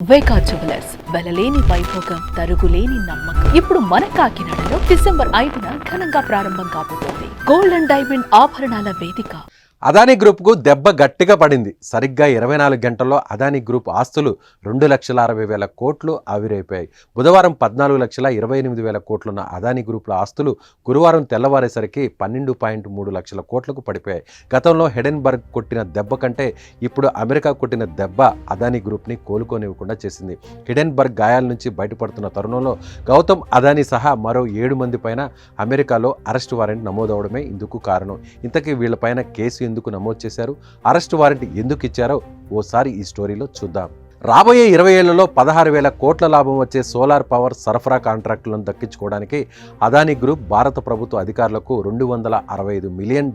వేకా jewellers వెలలేని Vaibhogam తరుగులేని నమ్మకం. ఇప్పుడు మన కాకినాడలో డిసెంబర్ 5న ఘనంగా ప్రారంభం కాబోతోంది గోల్డ్ అండ్ డైమండ్ ఆభరణాల వేదిక. అదానీ గ్రూప్కు దెబ్బ గట్టిగా పడింది. సరిగ్గా 24 గంటల్లో అదానీ గ్రూప్ ఆస్తులు 2,60,000 కోట్లు ఆవిరైపోయాయి. బుధవారం 14,28,000 కోట్లున్న అదానీ గ్రూప్ల ఆస్తులు గురువారం తెల్లవారేసరికి 12.3 లక్షల కోట్లకు పడిపోయాయి. గతంలో హిడెన్బర్గ్ కొట్టిన దెబ్బ కంటే ఇప్పుడు అమెరికా కొట్టిన దెబ్బ అదానీ గ్రూప్ని కోలుకోనివ్వకుండా చేసింది. హిడెన్బర్గ్ గాయాల నుంచి బయటపడుతున్న తరుణంలో గౌతమ్ అదానీ సహా మరో 7 మంది పైన అమెరికాలో అరెస్ట్ వారెంట్ నమోదవడమే ఇందుకు కారణం. ఇంతకీ వీళ్లపైన కేసు ఎందుకు నమోదు చేశారు, అరెస్ట్ వారెంట్ ఎందుకు ఇచ్చారో ఓసారి ఈ స్టోరీలో చూద్దాం. రాబోయే 20 ఏళ్లలో 16,000 కోట్ల లాభం వచ్చే సోలార్ పవర్ సరఫరా కాంట్రాక్టులను దక్కించుకోవడానికి అదానీ గ్రూప్ భారత ప్రభుత్వ అధికారులకు $265 మిలియన్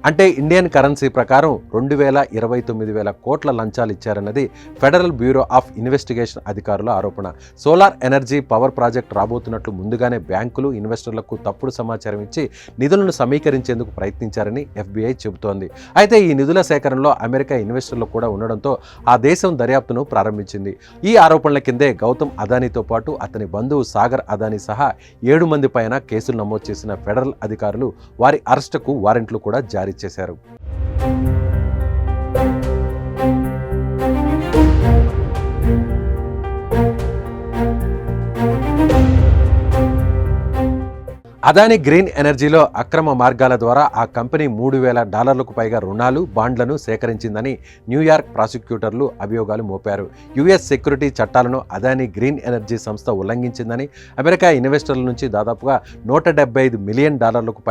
అంటే ఇండియన్ కరెన్సీ ప్రకారం 2,29,000 కోట్ల లంచాలు ఇచ్చారన్నది ఫెడరల్ బ్యూరో ఆఫ్ ఇన్వెస్టిగేషన్ అధికారుల ఆరోపణ. సోలార్ ఎనర్జీ పవర్ ప్రాజెక్ట్ రాబోతున్నట్లు ముందుగానే బ్యాంకులు ఇన్వెస్టర్లకు తప్పుడు సమాచారం ఇచ్చి నిధులను సమీకరించేందుకు ప్రయత్నించారని FBI చెబుతోంది. అయితే ఈ నిధుల సేకరణలో అమెరికా ఇన్వెస్టర్లు కూడా ఉండడంతో ఆ దేశం దర్యాప్తును ప్రారంభించింది. ఈ ఆరోపణల కిందే గౌతమ్ అదానీతో పాటు అతని బంధువు సాగర్ అదానీ సహా 7 మంది పైన కేసులు నమోదు చేసిన ఫెడరల్ అధికారులు వారి అరెస్టుకు వారెంట్లు కూడా జారీ చేశారు. అదానీ గ్రీన్ ఎనర్జీలో అక్రమ మార్గాల ద్వారా ఆ కంపెనీ $3,000 పైగా రుణాలు, బాండ్లను సేకరించిందని న్యూయార్క్ ప్రాసిక్యూటర్లు అభియోగాలు మోపారు. US సెక్యూరిటీ చట్టాలను అదానీ గ్రీన్ ఎనర్జీ సంస్థ ఉల్లంఘించిందని, అమెరికా ఇన్వెస్టర్ల నుంచి దాదాపుగా $175 మిలియన్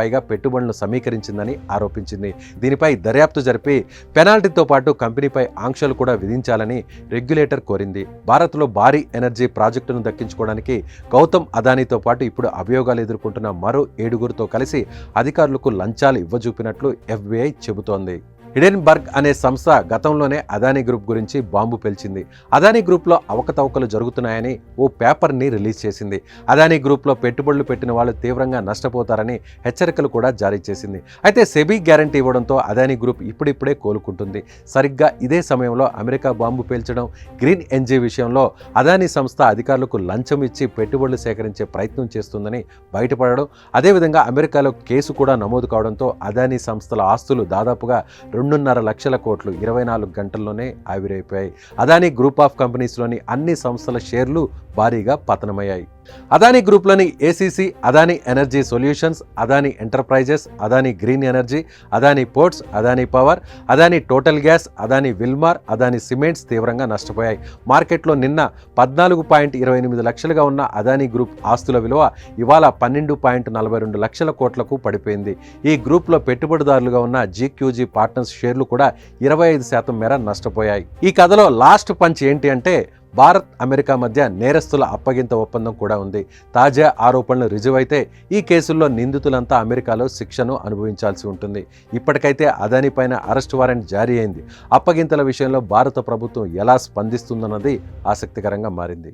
పైగా పెట్టుబడులను సమీకరించిందని ఆరోపించింది. దీనిపై దర్యాప్తు జరిపి పెనాల్టీతో పాటు కంపెనీపై ఆంక్షలు కూడా విధించాలని రెగ్యులేటర్ కోరింది. భారత్లో భారీ ఎనర్జీ ప్రాజెక్టును దక్కించుకోవడానికి గౌతమ్ అదానీతో పాటు ఇప్పుడు అభియోగాలు ఎదుర్కొంటున్న మరో 7గురితో కలిసి అధికారులకు లంచాలు ఇవ్వజూపినట్లు FBI చెబుతోంది. హిడెన్బర్గ్ అనే సంస్థ గతంలోనే అదానీ గ్రూప్ గురించి బాంబు పేల్చింది. అదానీ గ్రూప్లో అవకతవకలు జరుగుతున్నాయని ఓ పేపర్ని రిలీజ్ చేసింది. అదానీ గ్రూప్లో పెట్టుబడులు పెట్టిన వాళ్ళు తీవ్రంగా నష్టపోతారని హెచ్చరికలు కూడా జారీ చేసింది. అయితే సెబీ గ్యారంటీ ఇవ్వడంతో అదానీ గ్రూప్ ఇప్పుడిప్పుడే కోలుకుంటుంది. సరిగ్గా ఇదే సమయంలో అమెరికా బాంబు పేల్చడం, గ్రీన్ ఎనర్జీ విషయంలో అదానీ సంస్థ అధికారులకు లంచం ఇచ్చి పెట్టుబడులు సేకరించే ప్రయత్నం చేస్తుందని బయటపడడం, అదేవిధంగా అమెరికాలో కేసు కూడా నమోదు కావడంతో అదానీ సంస్థల ఆస్తులు దాదాపుగా 2.5 లక్షల కోట్లు 24 గంటల్లోనే ఆవిరైపోయాయి. అదానీ గ్రూప్ ఆఫ్ కంపెనీస్లోని అన్ని సంస్థల షేర్లు భారీగా పతనమయ్యాయి. అదానీ గ్రూప్లోని ACC, Adani Energy Solutions, Adani Enterprises, Adani Green Energy, Adani Ports, Adani Power, Adani Total Gas, Adani Wilmar, Adani Cements తీవ్రంగా నష్టపోయాయి. మార్కెట్లో నిన్న 14.28 లక్షలుగా ఉన్న అదానీ గ్రూప్ ఆస్తుల విలువ ఇవాళ 12.42 లక్షల కోట్లకు పడిపోయింది. ఈ గ్రూప్లో పెట్టుబడిదారులుగా ఉన్న GQG పార్ట్నర్స్ షేర్లు కూడా 25% మేర నష్టపోయాయి. ఈ కథలో లాస్ట్ పంచ్ ఏంటి అంటే భారత్, అమెరికా మధ్య నేరస్తుల అప్పగింత ఒప్పందం కూడా ఉంది. తాజా ఆరోపణలు రుజువైతే ఈ కేసుల్లో నిందితులంతా అమెరికాలో శిక్షను అనుభవించాల్సి ఉంటుంది. ఇప్పటికైతే అదానీ పైన అరెస్ట్ వారెంట్ జారీ అయింది. అప్పగింతల విషయంలో భారత ప్రభుత్వం ఎలా స్పందిస్తుందన్నది ఆసక్తికరంగా మారింది.